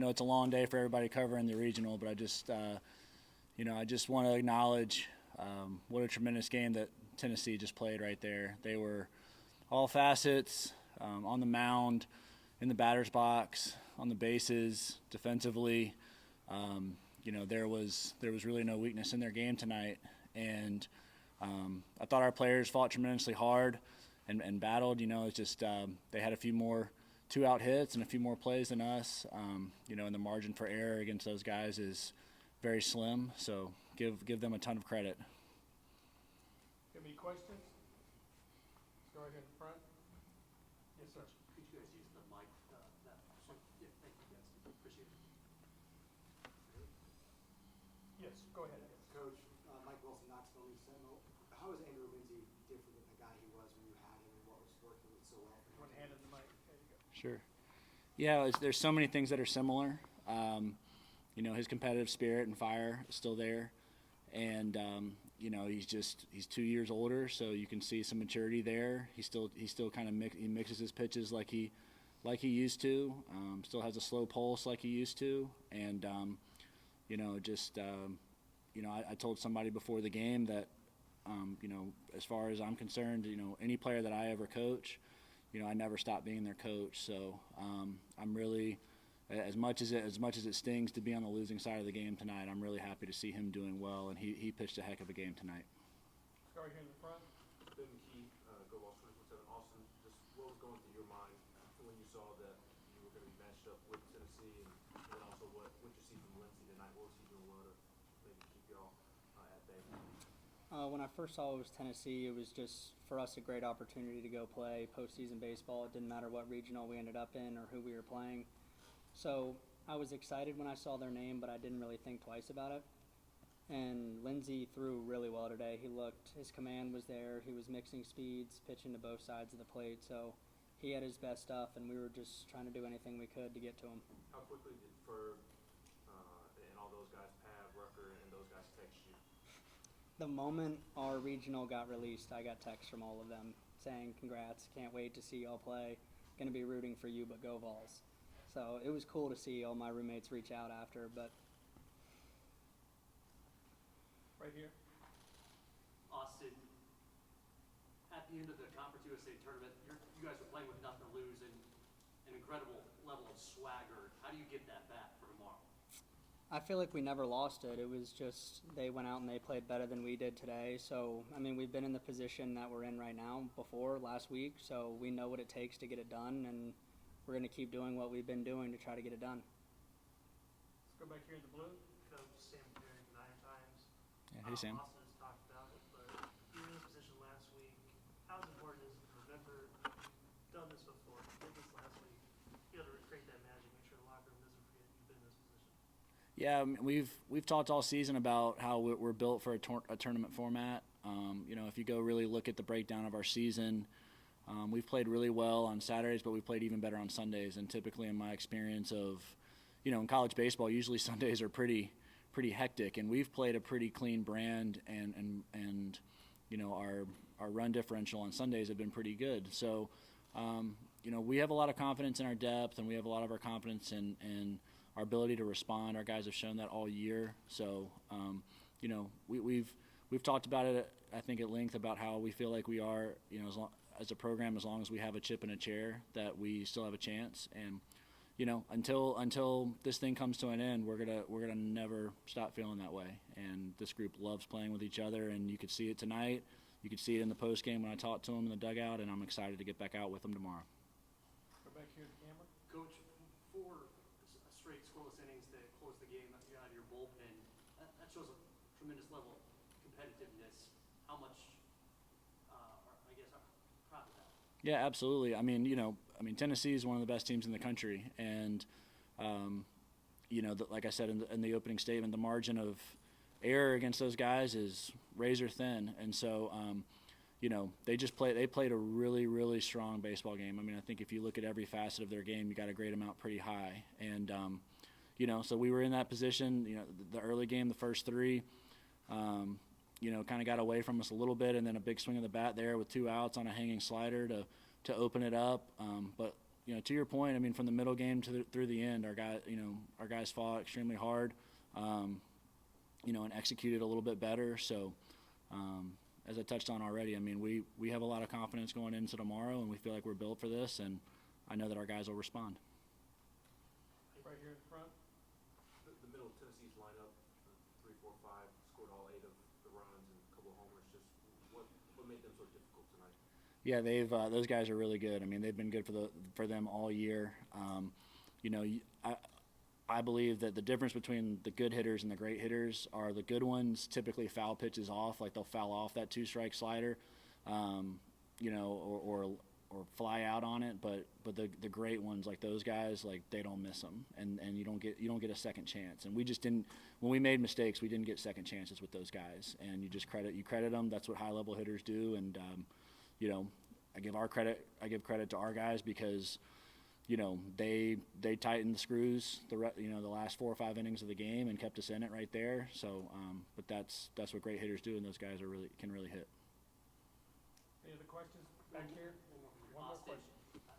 know it's a long day for everybody covering the regional, but I just want to acknowledge what a tremendous game that Tennessee just played right there. They were all facets, on the mound, in the batter's box, on the bases, defensively. There was really no weakness in their game tonight, and I thought our players fought tremendously hard and battled. It's just they had a few more two-out hits and a few more plays than us. And the margin for error against those guys is very slim, so give them a ton of credit. Have any questions? Let's go right here in the front. Yes, sir. Could you guys use the mic? Yeah, thank you guys. Appreciate it. Yes, go ahead. Coach, Mike Wilson, Knoxville News Sentinel. How is Andrew Lindsay different than the guy he was when you had him, and what was working so well for him? One hand in the mic. There you go. Sure. Yeah, there's so many things that are similar. His competitive spirit and fire is still there, and he's 2 years older, so you can see some maturity there. He still kind of mixes his pitches like he used to. Still has a slow pulse like he used to, and I told somebody before the game that as far as I'm concerned, any player that I ever coach, I never stop being their coach. So I'm really, as much as it stings to be on the losing side of the game tonight, I'm really happy to see him doing well, and he pitched a heck of a game tonight. Let's go right here in the front. Ben McKee, Go Ball 24/7. Austin, just what was going through your mind when you saw that you were going to be matched up with Tennessee, and also what you see from Lindsey tonight? What was he doing well to maybe keep y'all at bay? When I first saw it was Tennessee, it was just for us a great opportunity to go play postseason baseball. It didn't matter what regional we ended up in or who we were playing. So I was excited when I saw their name, but I didn't really think twice about it. And Lindsey threw really well today. His command was there. He was mixing speeds, pitching to both sides of the plate. So he had his best stuff, and we were just trying to do anything we could to get to him. How quickly did Ferb and all those guys, Pav, Rucker, and those guys text you? The moment our regional got released, I got texts from all of them saying, congrats, can't wait to see y'all play. Going to be rooting for you, but go Vols. So it was cool to see all my roommates reach out after, but Right here. Austin, at the end of the Conference USA Tournament, you guys were playing with nothing to lose and an incredible level of swagger. How do you get that back for tomorrow? I feel like we never lost it. It was just they went out and they played better than we did today. So, we've been in the position that we're in right now before last week, so we know what it takes to get it done, and we're going to keep doing what we've been doing to try to get it done. Let's go back here in the blue. Coach Sam Perry, 9 times. Yeah, hey, Sam. Austin has talked about it, but you were in this position last week. How important is it to remember you've done this before? You did this last week. You got to recreate that magic, make sure the locker room doesn't forget you've been in this position. Yeah, we've talked all season about how we're built for a tournament format. If you go really look at the breakdown of our season, we've played really well on Saturdays, but we've played even better on Sundays. And typically, in my experience of, in college baseball, usually Sundays are pretty hectic, and we've played a pretty clean brand, and our run differential on Sundays have been pretty good. So, we have a lot of confidence in our depth, and we have a lot of our confidence in our ability to respond. Our guys have shown that all year. So, we've talked about it, I think, at length about how we feel like we are, as a program, as long as we have a chip in a chair, that we still have a chance. And until this thing comes to an end, we're gonna never stop feeling that way. And this group loves playing with each other, and you could see it tonight. You could see it in the post game when I talked to them in the dugout, and I'm excited to get back out with them tomorrow. Go back here to the camera. Coach, 4 straight scoreless innings to close the game out of your bullpen, that shows a tremendous level of competitiveness. How much, proud of that? Yeah, absolutely. Tennessee is one of the best teams in the country, and like I said in the opening statement, the margin of error against those guys is razor thin, and so they played a really, really strong baseball game. I think if you look at every facet of their game, you got to grade them out pretty high, and so we were in that position. The early game, the first 3. Kind of got away from us a little bit, and then a big swing of the bat there with 2 outs on a hanging slider to open it up. But you know, to your point, I mean, from the middle game to through the end, our guys fought extremely hard, you know, and executed a little bit better. So, as I touched on already, I mean, we have a lot of confidence going into tomorrow, and we feel like we're built for this, and I know that our guys will respond. Right here in front. The middle of Tennessee's lineup, 3-4-5, scored all 8 of the runs and a couple of homers. Just what made them so difficult tonight? Yeah, they've those guys are really good. I mean, they've been good for them all year. You know, I believe that the difference between the good hitters and the great hitters are the good ones typically foul pitches off, like they'll foul off that 2-strike slider, you know, or fly out on it. But the great ones, like those guys, like they don't miss them, and you don't get a second chance. And we just didn't, when we made mistakes, we didn't get second chances with those guys. And you credit them. That's what high level hitters do. And you know, I give credit to our guys because, you know, they tightened the screws you know, the last 4 or 5 innings of the game and kept us in it right there. So, but that's what great hitters do, and those guys can really hit. Any other questions back here? One more Austin, question.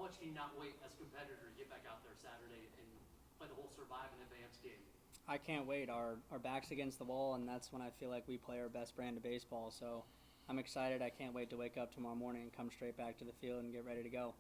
how much can you not wait as a competitor to get back out there Saturday and play the whole survive and advance game? I can't wait. Our back's against the wall, and that's when I feel like we play our best brand of baseball. So I'm excited. I can't wait to wake up tomorrow morning and come straight back to the field and get ready to go.